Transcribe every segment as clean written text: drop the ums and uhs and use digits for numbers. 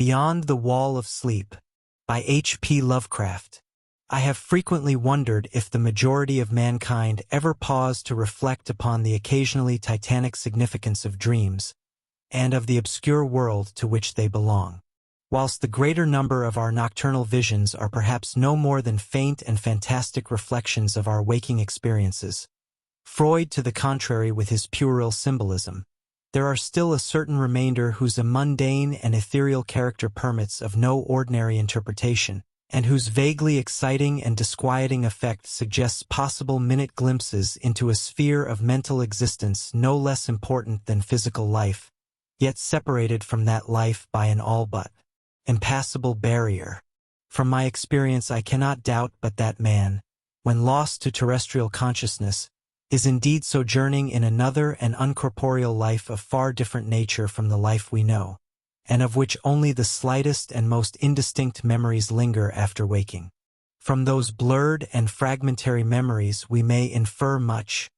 Beyond the Wall of Sleep, by H.P. Lovecraft. I have frequently wondered if the majority of mankind ever paused to reflect upon the occasionally titanic significance of dreams, and of the obscure world to which they belong. Whilst the greater number of our nocturnal visions are perhaps no more than faint and fantastic reflections of our waking experiences, Freud to the contrary with his puerile symbolism, there are still a certain remainder whose a mundane and ethereal character permits of no ordinary interpretation, and whose vaguely exciting and disquieting effect suggests possible minute glimpses into a sphere of mental existence no less important than physical life, yet separated from that life by an all but impassable barrier. From my experience I cannot doubt but that man, when lost to terrestrial consciousness, is indeed sojourning in another and uncorporeal life of far different nature from the life we know, and of which only the slightest and most indistinct memories linger after waking. From those blurred and fragmentary memories we may infer much,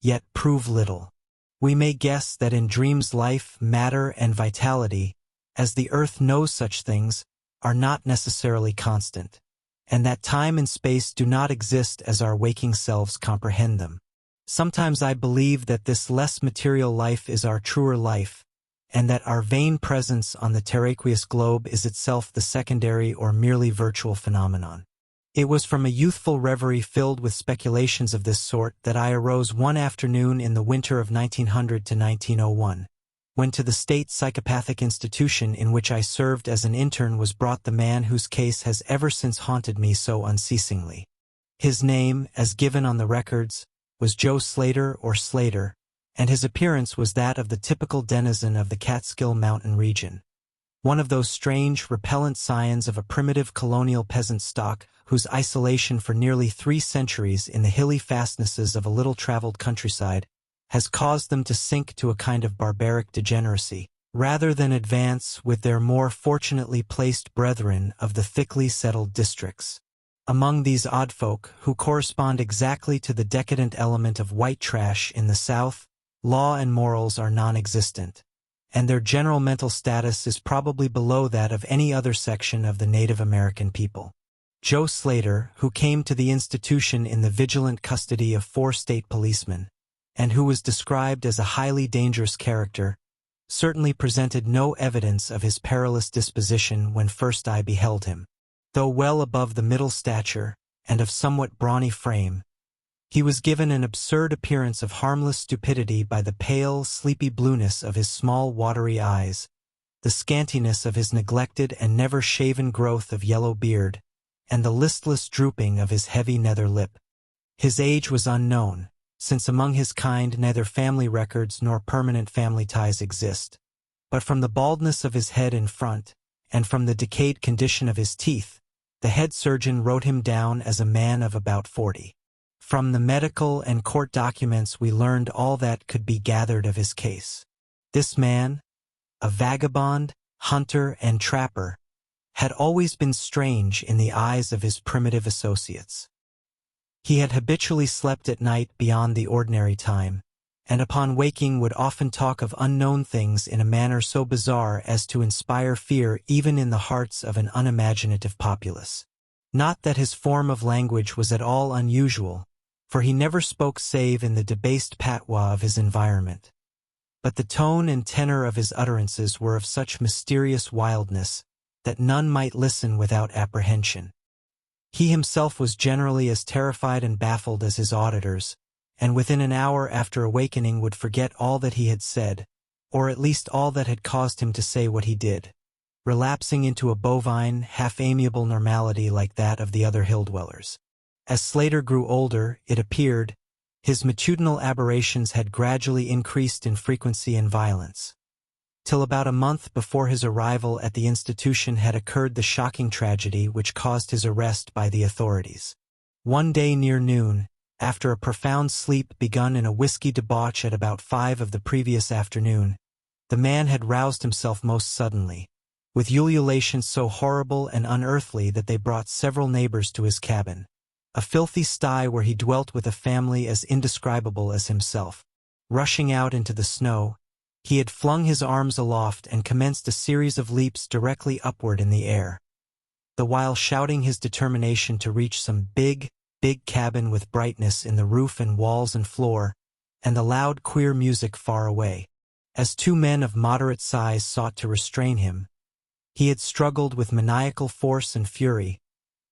yet prove little. We may guess that in dreams life, matter, and vitality, as the earth knows such things, are not necessarily constant, and that time and space do not exist as our waking selves comprehend them. Sometimes I believe that this less material life is our truer life, and that our vain presence on the terraqueous globe is itself the secondary or merely virtual phenomenon. It was from a youthful reverie filled with speculations of this sort that I arose one afternoon in the winter of 1900 to 1901, when to the state psychopathic institution in which I served as an intern was brought the man whose case has ever since haunted me so unceasingly. His name, as given on the records, was Joe Slater or Slater, and his appearance was that of the typical denizen of the Catskill Mountain region, one of those strange, repellent scions of a primitive colonial peasant stock whose isolation for nearly 3 centuries in the hilly fastnesses of a little-traveled countryside has caused them to sink to a kind of barbaric degeneracy, rather than advance with their more fortunately placed brethren of the thickly settled districts. Among these odd folk, who correspond exactly to the decadent element of white trash in the South, law and morals are non-existent, and their general mental status is probably below that of any other section of the Native American people. Joe Slater, who came to the institution in the vigilant custody of 4 state policemen, and who was described as a highly dangerous character, certainly presented no evidence of his perilous disposition when first I beheld him. Though well above the middle stature, and of somewhat brawny frame, he was given an absurd appearance of harmless stupidity by the pale, sleepy blueness of his small, watery eyes, the scantiness of his neglected and never-shaven growth of yellow beard, and the listless drooping of his heavy nether lip. His age was unknown, since among his kind neither family records nor permanent family ties exist, but from the baldness of his head in front, and from the decayed condition of his teeth, the head surgeon wrote him down as a man of about 40. From the medical and court documents we learned all that could be gathered of his case. This man, a vagabond, hunter, and trapper, had always been strange in the eyes of his primitive associates. He had habitually slept at night beyond the ordinary time, and upon waking would often talk of unknown things in a manner so bizarre as to inspire fear even in the hearts of an unimaginative populace. Not that his form of language was at all unusual, for he never spoke save in the debased patois of his environment. But the tone and tenor of his utterances were of such mysterious wildness that none might listen without apprehension. He himself was generally as terrified and baffled as his auditors, and within an hour after awakening would forget all that he had said, or at least all that had caused him to say what he did, relapsing into a bovine, half-amiable normality like that of the other hill-dwellers. As Slater grew older, it appeared, his matutinal aberrations had gradually increased in frequency and violence, till about a month before his arrival at the institution had occurred the shocking tragedy which caused his arrest by the authorities. One day near noon, after a profound sleep begun in a whiskey debauch at about 5 of the previous afternoon, the man had roused himself most suddenly, with ululations so horrible and unearthly that they brought several neighbors to his cabin, a filthy sty where he dwelt with a family as indescribable as himself. Rushing out into the snow, He had flung his arms aloft and commenced a series of leaps directly upward in the air, the while shouting his determination to reach some big cabin with brightness in the roof and walls and floor, and the loud, queer music far away. As two men of moderate size sought to restrain him, he had struggled with maniacal force and fury,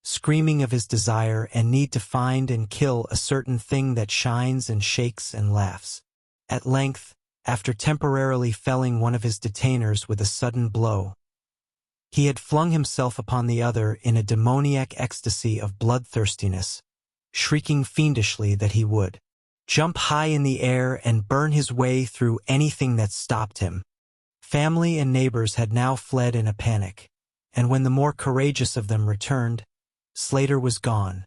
screaming of his desire and need to find and kill a certain thing that shines and shakes and laughs. At length, after temporarily felling one of his detainers with a sudden blow, he had flung himself upon the other in a demoniac ecstasy of bloodthirstiness, shrieking fiendishly that he would jump high in the air and burn his way through anything that stopped him. Family and neighbors had now fled in a panic, and when the more courageous of them returned, Slater was gone,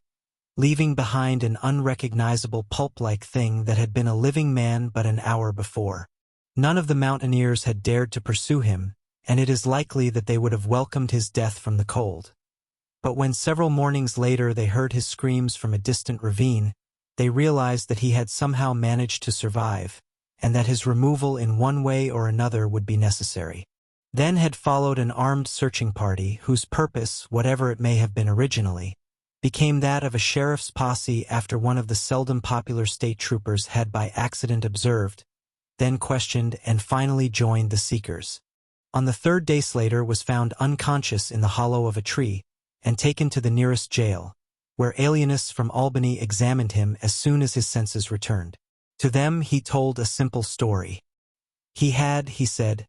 leaving behind an unrecognizable pulp-like thing that had been a living man but an hour before. None of the mountaineers had dared to pursue him, and it is likely that they would have welcomed his death from the cold. But when several mornings later they heard his screams from a distant ravine, they realized that he had somehow managed to survive, and that his removal in one way or another would be necessary. Then had followed an armed searching party whose purpose, whatever it may have been originally, became that of a sheriff's posse after one of the seldom popular state troopers had by accident observed, then questioned and finally joined the seekers. On the third day Slater was found unconscious in the hollow of a tree and taken to the nearest jail, where alienists from Albany examined him as soon as his senses returned. To them he told a simple story. He had, he said,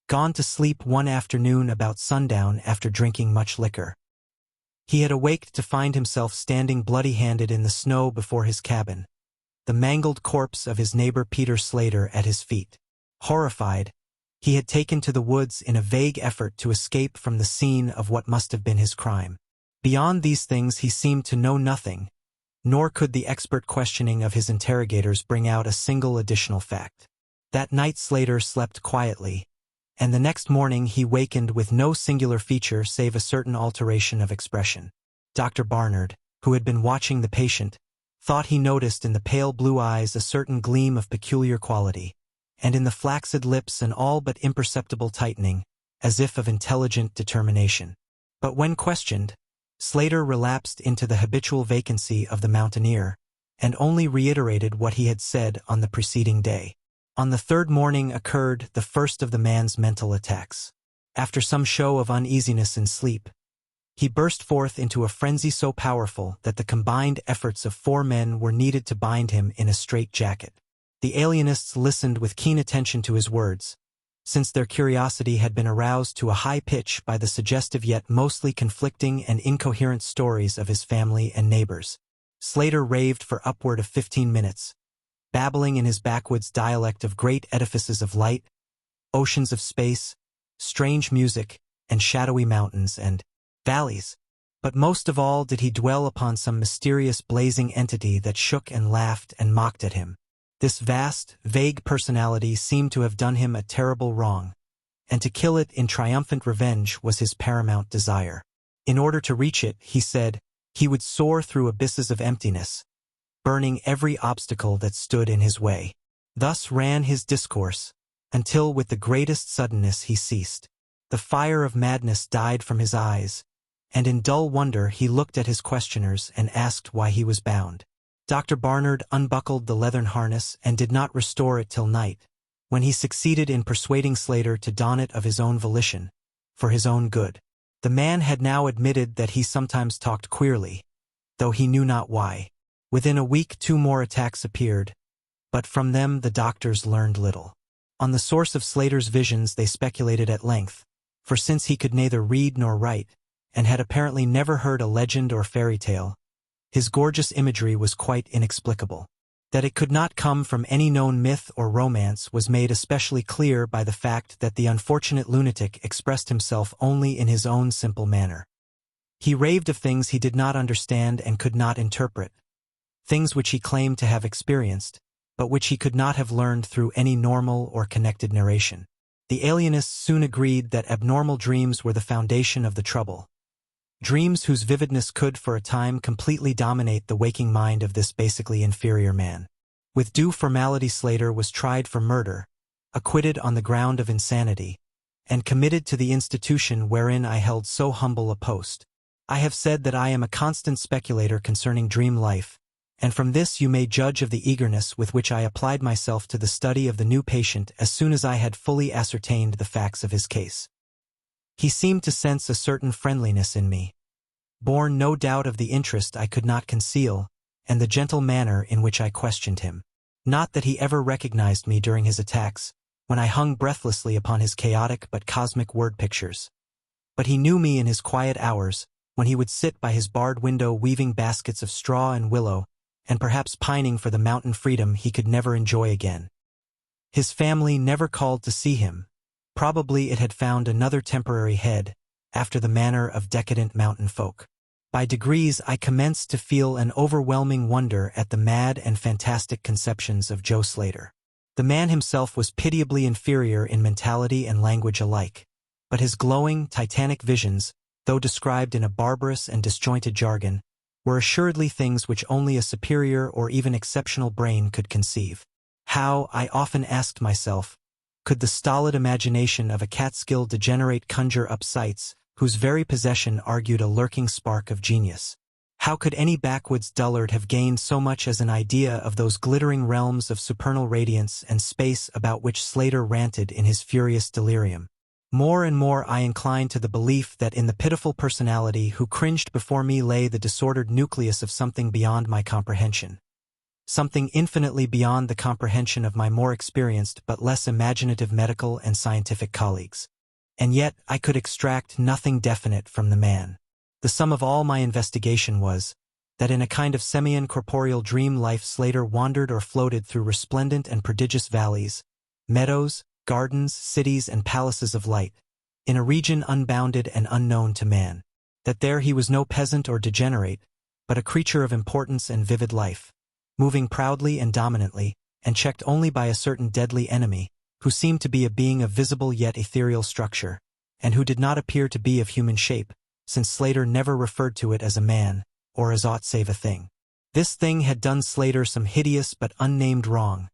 gone to sleep one afternoon about sundown after drinking much liquor. He had awaked to find himself standing bloody-handed in the snow before his cabin, the mangled corpse of his neighbor Peter Slater at his feet. Horrified, he had taken to the woods in a vague effort to escape from the scene of what must have been his crime. Beyond these things he seemed to know nothing, nor could the expert questioning of his interrogators bring out a single additional fact. That night Slater slept quietly, and the next morning he wakened with no singular feature save a certain alteration of expression. Dr. Barnard, who had been watching the patient, thought he noticed in the pale blue eyes a certain gleam of peculiar quality, and in the flaccid lips an all but imperceptible tightening, as if of intelligent determination. But when questioned, Slater relapsed into the habitual vacancy of the mountaineer, and only reiterated what he had said on the preceding day. On the third morning occurred the first of the man's mental attacks. After some show of uneasiness in sleep, he burst forth into a frenzy so powerful that the combined efforts of 4 men were needed to bind him in a straitjacket. The alienists listened with keen attention to his words, since their curiosity had been aroused to a high pitch by the suggestive yet mostly conflicting and incoherent stories of his family and neighbors. Slater raved for upward of 15 minutes, babbling in his backwoods dialect of great edifices of light, oceans of space, strange music, and shadowy mountains and valleys. But most of all did he dwell upon some mysterious blazing entity that shook and laughed and mocked at him. This vast, vague personality seemed to have done him a terrible wrong, and to kill it in triumphant revenge was his paramount desire. In order to reach it, he said, he would soar through abysses of emptiness, burning every obstacle that stood in his way. Thus ran his discourse, until with the greatest suddenness he ceased. The fire of madness died from his eyes, and in dull wonder he looked at his questioners and asked why he was bound. Dr. Barnard unbuckled the leathern harness and did not restore it till night, when he succeeded in persuading Slater to don it of his own volition, for his own good. The man had now admitted that he sometimes talked queerly, though he knew not why. Within a week 2 more attacks appeared, but from them the doctors learned little. On the source of Slater's visions they speculated at length, for since he could neither read nor write, and had apparently never heard a legend or fairy tale, his gorgeous imagery was quite inexplicable. That it could not come from any known myth or romance was made especially clear by the fact that the unfortunate lunatic expressed himself only in his own simple manner. He raved of things he did not understand and could not interpret, things which he claimed to have experienced, but which he could not have learned through any normal or connected narration. The alienists soon agreed that abnormal dreams were the foundation of the trouble. Dreams whose vividness could for a time completely dominate the waking mind of this basically inferior man. With due formality Slater was tried for murder, acquitted on the ground of insanity, and committed to the institution wherein I held so humble a post. I have said that I am a constant speculator concerning dream life, and from this you may judge of the eagerness with which I applied myself to the study of the new patient as soon as I had fully ascertained the facts of his case. He seemed to sense a certain friendliness in me, born no doubt of the interest I could not conceal, and the gentle manner in which I questioned him. Not that he ever recognized me during his attacks, when I hung breathlessly upon his chaotic but cosmic word pictures. But he knew me in his quiet hours, when he would sit by his barred window weaving baskets of straw and willow, and perhaps pining for the mountain freedom he could never enjoy again. His family never called to see him. Probably it had found another temporary head, after the manner of decadent mountain folk. By degrees I commenced to feel an overwhelming wonder at the mad and fantastic conceptions of Joe Slater. The man himself was pitiably inferior in mentality and language alike, but his glowing, titanic visions, though described in a barbarous and disjointed jargon, were assuredly things which only a superior or even exceptional brain could conceive. How, I often asked myself, could the stolid imagination of a Catskill degenerate conjure up sights whose very possession argued a lurking spark of genius? How could any backwoods dullard have gained so much as an idea of those glittering realms of supernal radiance and space about which Slater ranted in his furious delirium? More and more I inclined to the belief that in the pitiful personality who cringed before me lay the disordered nucleus of something beyond my comprehension. Something infinitely beyond the comprehension of my more experienced but less imaginative medical and scientific colleagues. And yet I could extract nothing definite from the man. The sum of all my investigation was that in a kind of semi-incorporeal dream life Slater wandered or floated through resplendent and prodigious valleys, meadows, gardens, cities, and palaces of light, in a region unbounded and unknown to man. That there he was no peasant or degenerate, but a creature of importance and vivid life, moving proudly and dominantly, and checked only by a certain deadly enemy, who seemed to be a being of visible yet ethereal structure, and who did not appear to be of human shape, since Slater never referred to it as a man, or as aught save a thing. This thing had done Slater some hideous but unnamed wrong,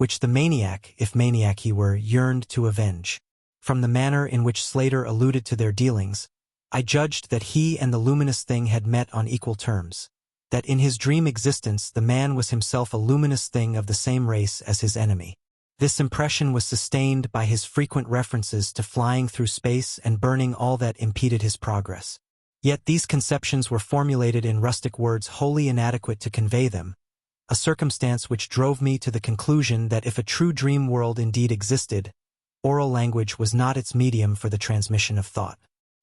which the maniac, if maniac he were, yearned to avenge. From the manner in which Slater alluded to their dealings, I judged that he and the luminous thing had met on equal terms, that in his dream existence the man was himself a luminous thing of the same race as his enemy. This impression was sustained by his frequent references to flying through space and burning all that impeded his progress. Yet these conceptions were formulated in rustic words wholly inadequate to convey them, a circumstance which drove me to the conclusion that if a true dream world indeed existed, oral language was not its medium for the transmission of thought.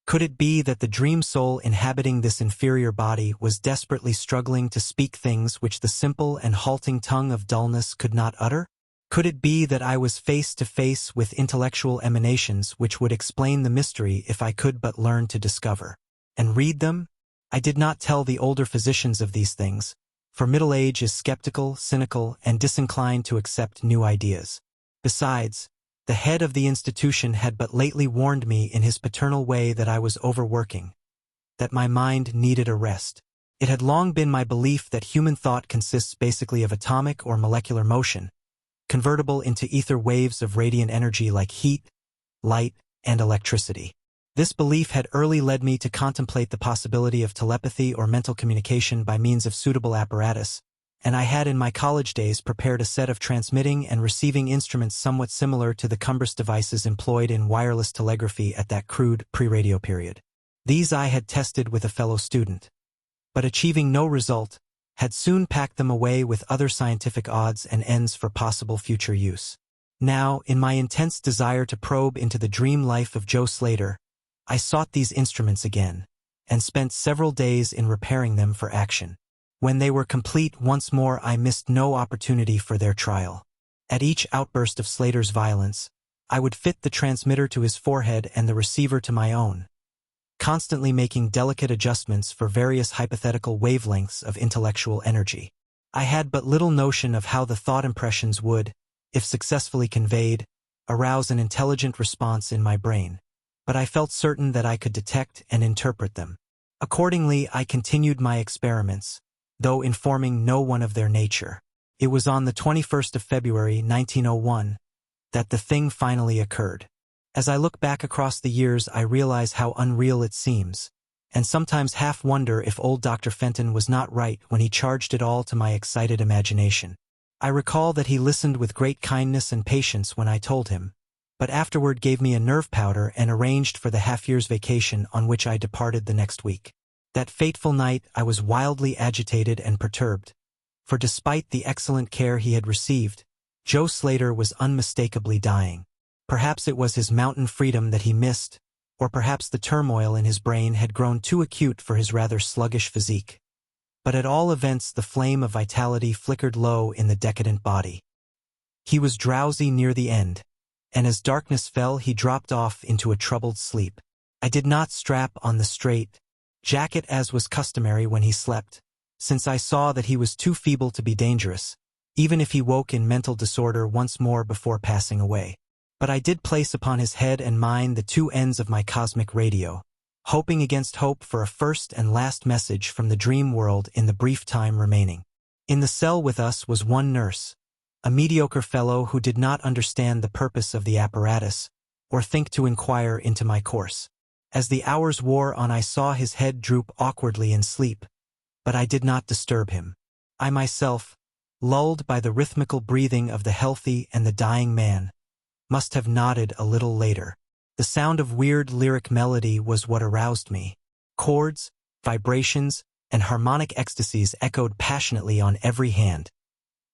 Could it be that the dream soul inhabiting this inferior body was desperately struggling to speak things which the simple and halting tongue of dullness could not utter? Could it be that I was face to face with intellectual emanations which would explain the mystery if I could but learn to discover and read them? I did not tell the older physicians of these things, for middle age is skeptical, cynical, and disinclined to accept new ideas. Besides, the head of the institution had but lately warned me in his paternal way that I was overworking, that my mind needed a rest. It had long been my belief that human thought consists basically of atomic or molecular motion, convertible into ether waves of radiant energy like heat, light, and electricity. This belief had early led me to contemplate the possibility of telepathy or mental communication by means of suitable apparatus, and I had in my college days prepared a set of transmitting and receiving instruments somewhat similar to the cumbrous devices employed in wireless telegraphy at that crude, pre-radio period. These I had tested with a fellow student, but achieving no result, had soon packed them away with other scientific odds and ends for possible future use. Now, in my intense desire to probe into the dream life of Joe Slater, I sought these instruments again, and spent several days in repairing them for action. When they were complete once more I missed no opportunity for their trial. At each outburst of Slater's violence, I would fit the transmitter to his forehead and the receiver to my own, constantly making delicate adjustments for various hypothetical wavelengths of intellectual energy. I had but little notion of how the thought impressions would, if successfully conveyed, arouse an intelligent response in my brain, but I felt certain that I could detect and interpret them. Accordingly, I continued my experiments, though informing no one of their nature. It was on the 21st of February, 1901, that the thing finally occurred. As I look back across the years, I realize how unreal it seems, and sometimes half wonder if old Dr. Fenton was not right when he charged it all to my excited imagination. I recall that he listened with great kindness and patience when I told him, but afterward gave me a nerve powder and arranged for the half-year's vacation on which I departed the next week. That fateful night I was wildly agitated and perturbed, for despite the excellent care he had received, Joe Slater was unmistakably dying. Perhaps it was his mountain freedom that he missed, or perhaps the turmoil in his brain had grown too acute for his rather sluggish physique. But at all events the flame of vitality flickered low in the decadent body. He was drowsy near the end, and as darkness fell he dropped off into a troubled sleep. I did not strap on the straight jacket as was customary when he slept, since I saw that he was too feeble to be dangerous, even if he woke in mental disorder once more before passing away. But I did place upon his head and mine the two ends of my cosmic radio, hoping against hope for a first and last message from the dream world in the brief time remaining. In the cell with us was one nurse, a mediocre fellow who did not understand the purpose of the apparatus, or think to inquire into my course. As the hours wore on I saw his head droop awkwardly in sleep, but I did not disturb him. I myself, lulled by the rhythmical breathing of the healthy and the dying man, must have nodded a little later. The sound of weird lyric melody was what aroused me. Chords, vibrations, and harmonic ecstasies echoed passionately on every hand,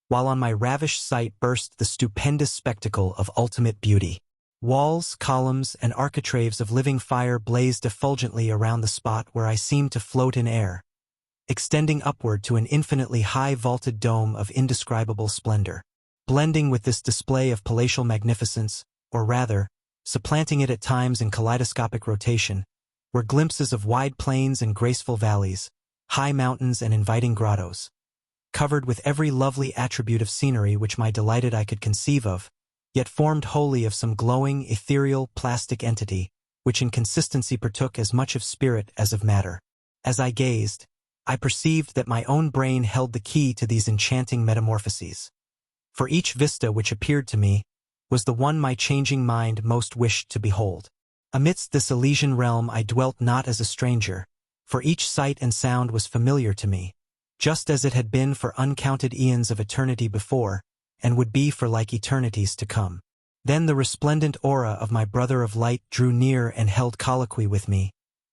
while on my ravished sight burst the stupendous spectacle of ultimate beauty. Walls, columns, and architraves of living fire blazed effulgently around the spot where I seemed to float in air, extending upward to an infinitely high vaulted dome of indescribable splendor. Blending with this display of palatial magnificence, or rather, supplanting it at times in kaleidoscopic rotation, were glimpses of wide plains and graceful valleys, high mountains and inviting grottos, covered with every lovely attribute of scenery which my delighted eye could conceive of, yet formed wholly of some glowing, ethereal, plastic entity, which in consistency partook as much of spirit as of matter. As I gazed, I perceived that my own brain held the key to these enchanting metamorphoses. For each vista which appeared to me was the one my changing mind most wished to behold. Amidst this Elysian realm I dwelt not as a stranger, for each sight and sound was familiar to me, just as it had been for uncounted eons of eternity before, and would be for like eternities to come. Then the resplendent aura of my brother of light drew near and held colloquy with me,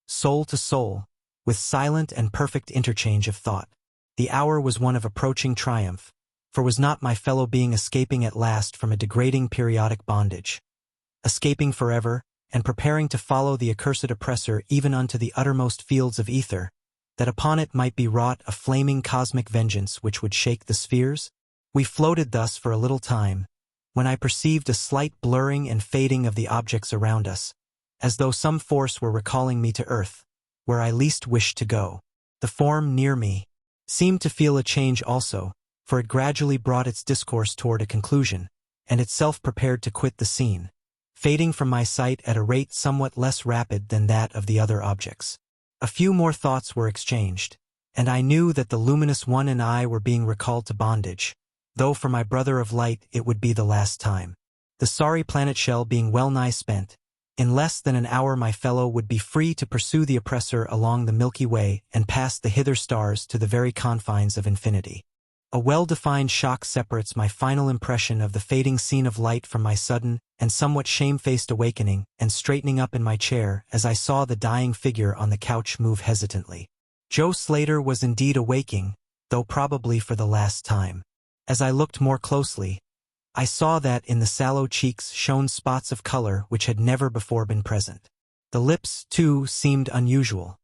soul to soul, with silent and perfect interchange of thought. The hour was one of approaching triumph, for was not my fellow being escaping at last from a degrading periodic bondage, escaping forever, and preparing to follow the accursed oppressor even unto the uttermost fields of ether, that upon it might be wrought a flaming cosmic vengeance which would shake the spheres? We floated thus for a little time, when I perceived a slight blurring and fading of the objects around us, as though some force were recalling me to earth, where I least wished to go. The form near me seemed to feel a change also, for it gradually brought its discourse toward a conclusion, and itself prepared to quit the scene, fading from my sight at a rate somewhat less rapid than that of the other objects. A few more thoughts were exchanged, and I knew that the luminous one and I were being recalled to bondage, though for my brother of light it would be the last time. The sorry planet shell being well nigh spent, in less than an hour my fellow would be free to pursue the oppressor along the Milky Way and past the hither stars to the very confines of infinity. A well-defined shock separates my final impression of the fading scene of light from my sudden and somewhat shamefaced awakening and straightening up in my chair as I saw the dying figure on the couch move hesitantly. Joe Slater was indeed awaking, though probably for the last time. As I looked more closely, I saw that in the sallow cheeks shone spots of color which had never before been present. The lips, too, seemed unusual,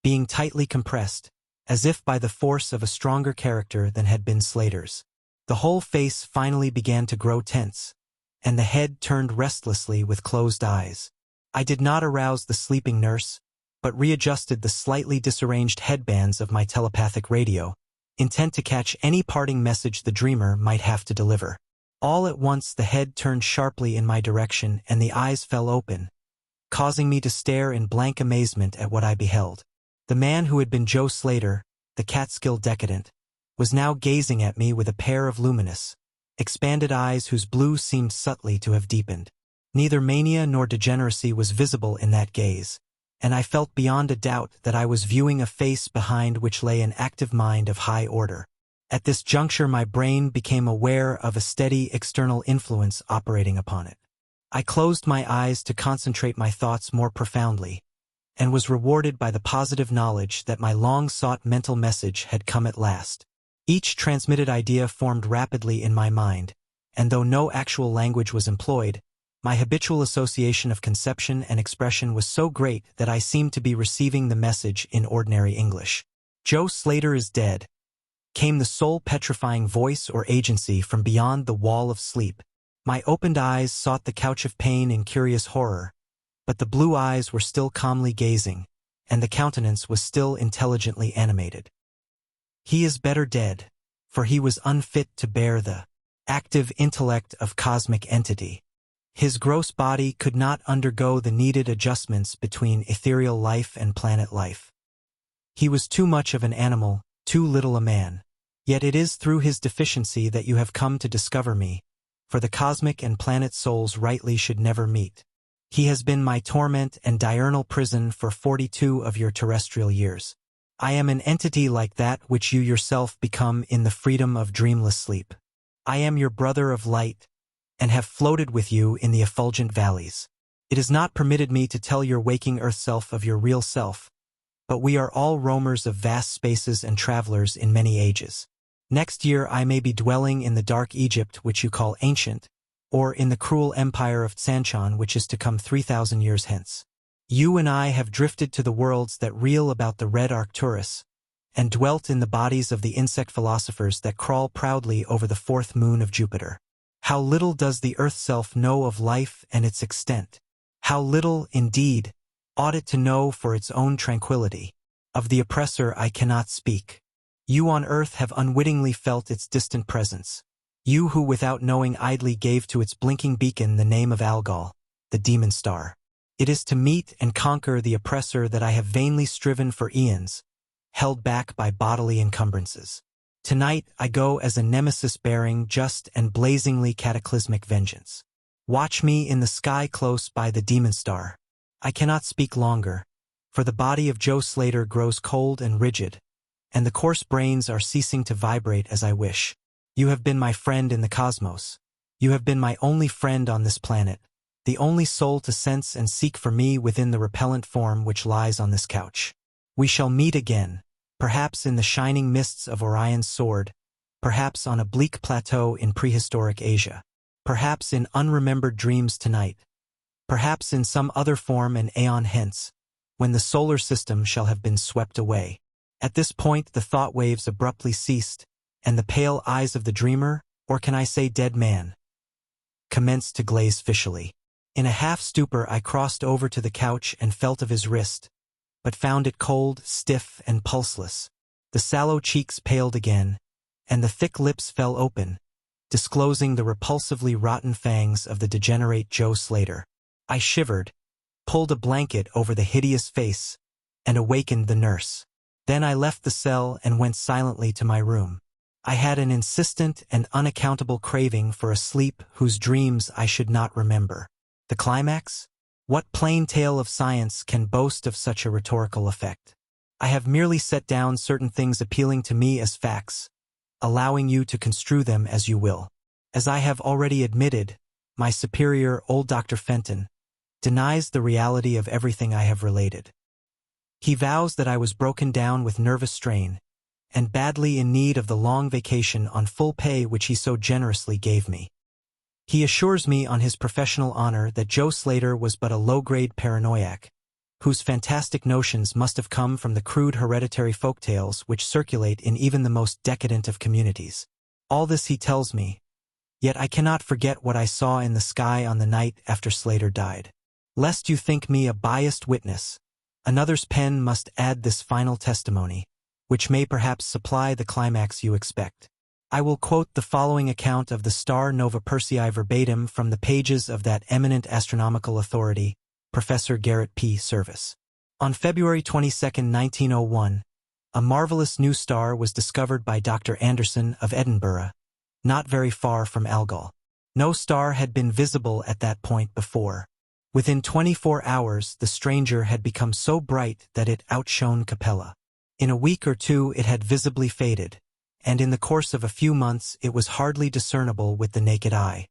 being tightly compressed, as if by the force of a stronger character than had been Slater's. The whole face finally began to grow tense, and the head turned restlessly with closed eyes. I did not arouse the sleeping nurse, but readjusted the slightly disarranged headbands of my telepathic radio, intent to catch any parting message the dreamer might have to deliver. All at once the head turned sharply in my direction and the eyes fell open, causing me to stare in blank amazement at what I beheld. The man who had been Joe Slater, the Catskill decadent, was now gazing at me with a pair of luminous, expanded eyes whose blue seemed subtly to have deepened. Neither mania nor degeneracy was visible in that gaze, and I felt beyond a doubt that I was viewing a face behind which lay an active mind of high order. At this juncture my brain became aware of a steady external influence operating upon it. I closed my eyes to concentrate my thoughts more profoundly, and was rewarded by the positive knowledge that my long-sought mental message had come at last. Each transmitted idea formed rapidly in my mind, and though no actual language was employed, my habitual association of conception and expression was so great that I seemed to be receiving the message in ordinary English. "Joe Slater is dead," came the soul-petrifying voice or agency from beyond the wall of sleep. My opened eyes sought the couch of pain in curious horror, but the blue eyes were still calmly gazing, and the countenance was still intelligently animated. "He is better dead, for he was unfit to bear the active intellect of cosmic entity. His gross body could not undergo the needed adjustments between ethereal life and planet life. He was too much of an animal, too little a man. Yet it is through his deficiency that you have come to discover me, for the cosmic and planet souls rightly should never meet. He has been my torment and diurnal prison for 42 of your terrestrial years. I am an entity like that which you yourself become in the freedom of dreamless sleep. I am your brother of light, and have floated with you in the effulgent valleys. It is not permitted me to tell your waking earth self of your real self, but we are all roamers of vast spaces and travelers in many ages. Next year I may be dwelling in the dark Egypt which you call ancient, or in the cruel empire of Sanchan which is to come 3,000 years hence. You and I have drifted to the worlds that reel about the red Arcturus, and dwelt in the bodies of the insect philosophers that crawl proudly over the fourth moon of Jupiter. How little does the earth self know of life and its extent. How little, indeed, ought it to know for its own tranquility. Of the oppressor I cannot speak. You on earth have unwittingly felt its distant presence. You who without knowing idly gave to its blinking beacon the name of Algol, the demon star. It is to meet and conquer the oppressor that I have vainly striven for eons, held back by bodily encumbrances. Tonight I go as a nemesis bearing just and blazingly cataclysmic vengeance. Watch me in the sky close by the demon star. I cannot speak longer, for the body of Joe Slater grows cold and rigid, and the coarse brains are ceasing to vibrate as I wish. You have been my friend in the cosmos. You have been my only friend on this planet, the only soul to sense and seek for me within the repellent form which lies on this couch. We shall meet again, perhaps in the shining mists of Orion's sword, perhaps on a bleak plateau in prehistoric Asia, perhaps in unremembered dreams tonight, perhaps in some other form an aeon hence, when the solar system shall have been swept away. At this point the thought waves abruptly ceased, and the pale eyes of the dreamer, or can I say dead man, commenced to glaze fishily. In a half-stupor I crossed over to the couch and felt of his wrist, but found it cold, stiff, and pulseless. The sallow cheeks paled again, and the thick lips fell open, disclosing the repulsively rotten fangs of the degenerate Joe Slater. I shivered, pulled a blanket over the hideous face, and awakened the nurse. Then I left the cell and went silently to my room. I had an insistent and unaccountable craving for a sleep whose dreams I should not remember. The climax? What plain tale of science can boast of such a rhetorical effect? I have merely set down certain things appealing to me as facts, allowing you to construe them as you will. As I have already admitted, my superior, old Dr. Fenton, denies the reality of everything I have related. He vows that I was broken down with nervous strain, and badly in need of the long vacation on full pay which he so generously gave me. He assures me on his professional honor that Joe Slater was but a low-grade paranoiac, whose fantastic notions must have come from the crude hereditary folktales which circulate in even the most decadent of communities. All this he tells me, yet I cannot forget what I saw in the sky on the night after Slater died. Lest you think me a biased witness, another's pen must add this final testimony, which may perhaps supply the climax you expect. I will quote the following account of the star Nova Persei verbatim from the pages of that eminent astronomical authority, Professor Garrett P. Service. On February 22, 1901, a marvelous new star was discovered by Dr. Anderson of Edinburgh, not very far from Algol. No star had been visible at that point before. Within 24 hours, the stranger had become so bright that it outshone Capella. In a week or two it had visibly faded, and in the course of a few months it was hardly discernible with the naked eye.